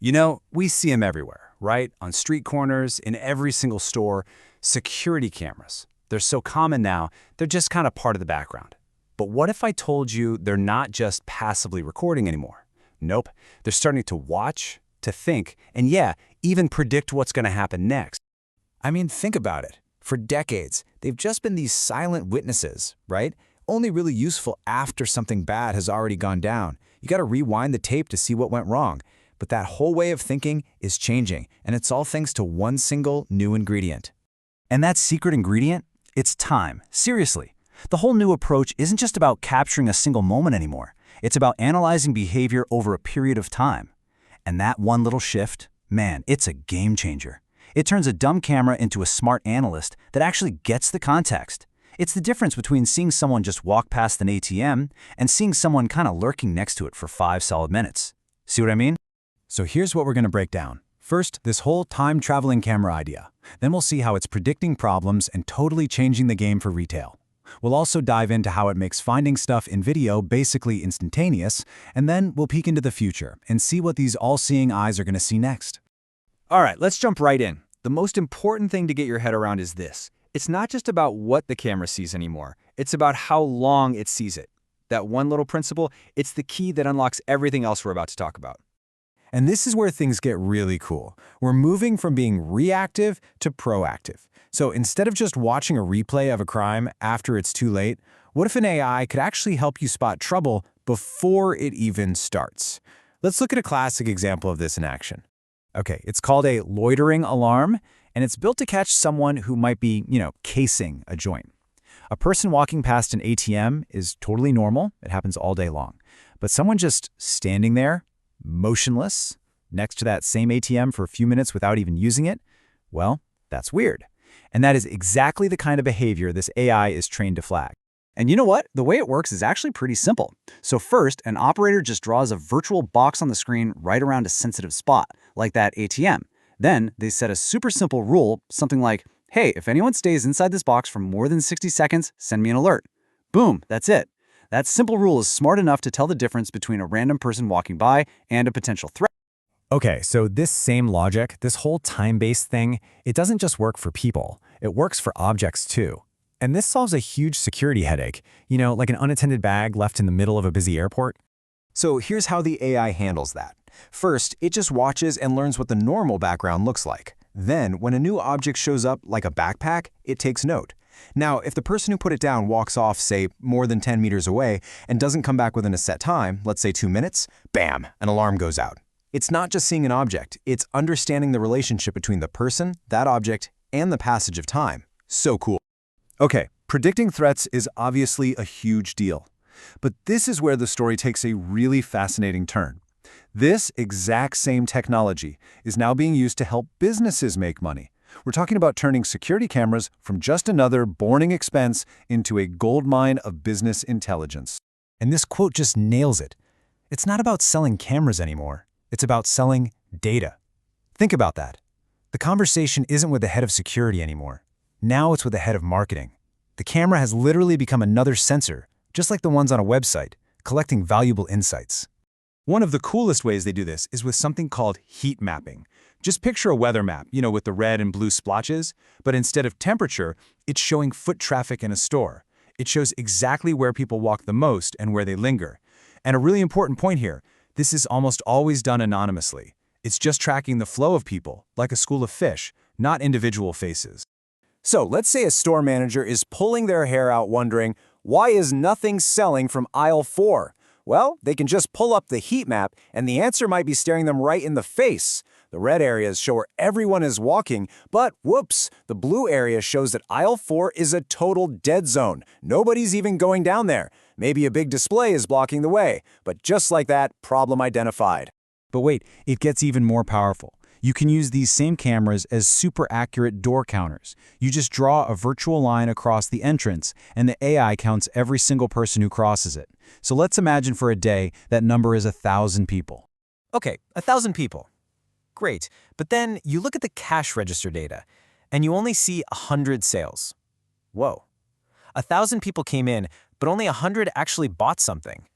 You know, we see them everywhere, right? On street corners, in every single store, security cameras. They're so common now, they're just kind of part of the background. But what if I told you they're not just passively recording anymore? Nope, they're starting to watch, to think, and yeah, even predict what's going to happen next. I mean, think about it. For decades, they've just been these silent witnesses, right? Only really useful after something bad has already gone down. You got to rewind the tape to see what went wrong. But that whole way of thinking is changing, and it's all thanks to one single new ingredient. And that secret ingredient? It's time. Seriously. The whole new approach isn't just about capturing a single moment anymore. It's about analyzing behavior over a period of time. And that one little shift, man, it's a game changer. It turns a dumb camera into a smart analyst that actually gets the context. It's the difference between seeing someone just walk past an ATM and seeing someone kind of lurking next to it for 5 solid minutes. See what I mean? So here's what we're going to break down. First, this whole time-traveling camera idea. Then we'll see how it's predicting problems and totally changing the game for retail. We'll also dive into how it makes finding stuff in video basically instantaneous, and then we'll peek into the future and see what these all-seeing eyes are going to see next. All right, let's jump right in. The most important thing to get your head around is this. It's not just about what the camera sees anymore. It's about how long it sees it. That one little principle, it's the key that unlocks everything else we're about to talk about. And this is where things get really cool. We're moving from being reactive to proactive. So instead of just watching a replay of a crime after it's too late, what if an AI could actually help you spot trouble before it even starts? Let's look at a classic example of this in action. Okay, it's called a loitering alarm, and it's built to catch someone who might be, casing a joint. A person walking past an ATM is totally normal. It happens all day long. But someone just standing there, motionless, next to that same ATM for a few minutes without even using it, well, that's weird. And that is exactly the kind of behavior this AI is trained to flag. And you know what? The way it works is actually pretty simple. So first, an operator just draws a virtual box on the screen right around a sensitive spot, like that ATM. Then they set a super simple rule, something like, hey, if anyone stays inside this box for more than 60 seconds, send me an alert. Boom, that's it. That simple rule is smart enough to tell the difference between a random person walking by and a potential threat. Okay, so this same logic, this whole time-based thing, it doesn't just work for people. It works for objects too. And this solves a huge security headache, like an unattended bag left in the middle of a busy airport. So here's how the AI handles that. First, it just watches and learns what the normal background looks like. Then, when a new object shows up, like a backpack, it takes note. Now, if the person who put it down walks off, say, more than 10 meters away and doesn't come back within a set time, let's say 2 minutes, bam, an alarm goes out. It's not just seeing an object, it's understanding the relationship between the person, that object, and the passage of time. So cool. Okay, predicting threats is obviously a huge deal. But this is where the story takes a really fascinating turn. This exact same technology is now being used to help businesses make money. We're talking about turning security cameras from just another boring expense into a goldmine of business intelligence. And this quote just nails it. It's not about selling cameras anymore. It's about selling data. Think about that. The conversation isn't with the head of security anymore. Now it's with the head of marketing. The camera has literally become another sensor, just like the ones on a website, collecting valuable insights. One of the coolest ways they do this is with something called heat mapping. Just picture a weather map, with the red and blue splotches, but instead of temperature, it's showing foot traffic in a store. It shows exactly where people walk the most and where they linger. And a really important point here, this is almost always done anonymously. It's just tracking the flow of people, like a school of fish, not individual faces. So let's say a store manager is pulling their hair out wondering, why is nothing selling from aisle 4? Well, they can just pull up the heat map and the answer might be staring them right in the face. The red areas show where everyone is walking, but whoops, the blue area shows that aisle 4 is a total dead zone. Nobody's even going down there. Maybe a big display is blocking the way, but just like that, problem identified. But wait, it gets even more powerful. You can use these same cameras as super accurate door counters. You just draw a virtual line across the entrance, and the AI counts every single person who crosses it. So let's imagine for a day that number is 1,000 people. Okay, 1,000 people. Great, but then you look at the cash register data, and you only see 100 sales. Whoa. 1,000 people came in, but only 100 actually bought something.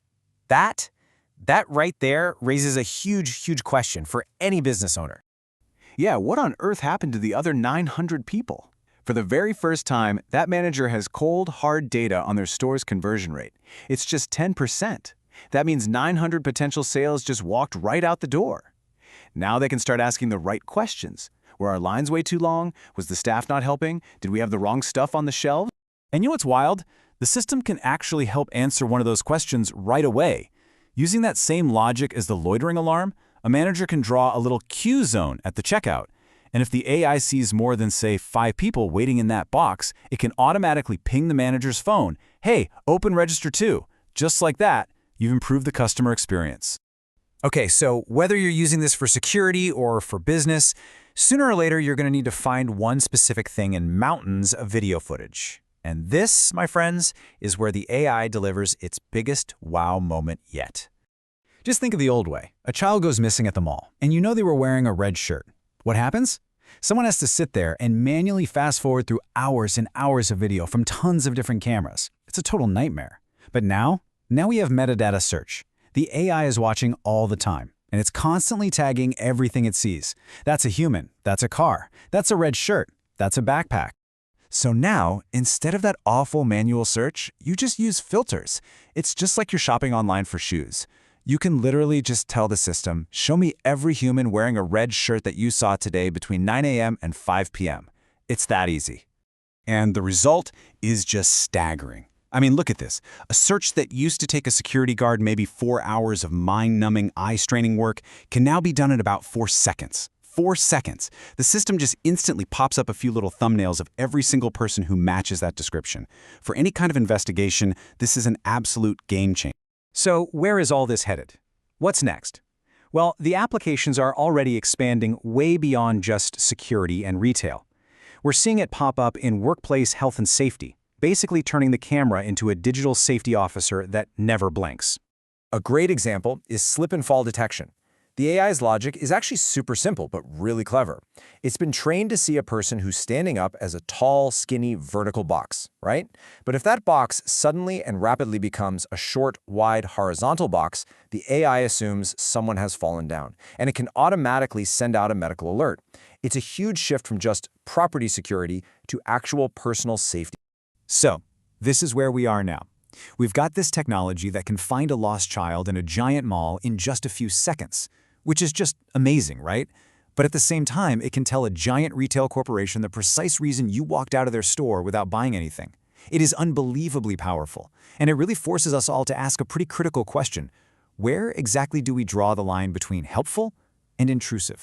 That right there raises a huge question for any business owner. Yeah, what on earth happened to the other 900 people? For the very first time, that manager has cold, hard data on their store's conversion rate. It's just 10%. That means 900 potential sales just walked right out the door. Now they can start asking the right questions. Were our lines way too long? Was the staff not helping? Did we have the wrong stuff on the shelves? And you know what's wild? The system can actually help answer one of those questions right away. Using that same logic as the loitering alarm, a manager can draw a little queue zone at the checkout. And if the AI sees more than, say, 5 people waiting in that box, it can automatically ping the manager's phone, "Hey, open register 2. Just like that, you've improved the customer experience. Okay, so whether you're using this for security or for business, sooner or later you're going to need to find one specific thing in mountains of video footage. And this, my friends, is where the AI delivers its biggest wow moment yet. Just think of the old way. A child goes missing at the mall, and you know they were wearing a red shirt. What happens? Someone has to sit there and manually fast forward through hours and hours of video from tons of different cameras. It's a total nightmare. But now we have Metadata Search. The AI is watching all the time, and it's constantly tagging everything it sees. That's a human, that's a car, that's a red shirt, that's a backpack. So now, instead of that awful manual search, you just use filters. It's just like you're shopping online for shoes. You can literally just tell the system, show me every human wearing a red shirt that you saw today between 9 a.m. and 5 p.m. It's that easy. And the result is just staggering. I mean, look at this. A search that used to take a security guard maybe 4 hours of mind-numbing, eye-straining work can now be done in about 4 seconds. 4 seconds. The system just instantly pops up a few little thumbnails of every single person who matches that description. For any kind of investigation, this is an absolute game changer. So where is all this headed? What's next? Well, the applications are already expanding way beyond just security and retail. We're seeing it pop up in workplace health and safety, basically turning the camera into a digital safety officer that never blinks. A great example is slip and fall detection. The AI's logic is actually super simple, but really clever. It's been trained to see a person who's standing up as a tall, skinny, vertical box, right? But if that box suddenly and rapidly becomes a short, wide, horizontal box, the AI assumes someone has fallen down, and it can automatically send out a medical alert. It's a huge shift from just property security to actual personal safety. So, this is where we are now. We've got this technology that can find a lost child in a giant mall in just a few seconds, which is just amazing, right? But at the same time, it can tell a giant retail corporation the precise reason you walked out of their store without buying anything. It is unbelievably powerful, and it really forces us all to ask a pretty critical question. Where exactly do we draw the line between helpful and intrusive?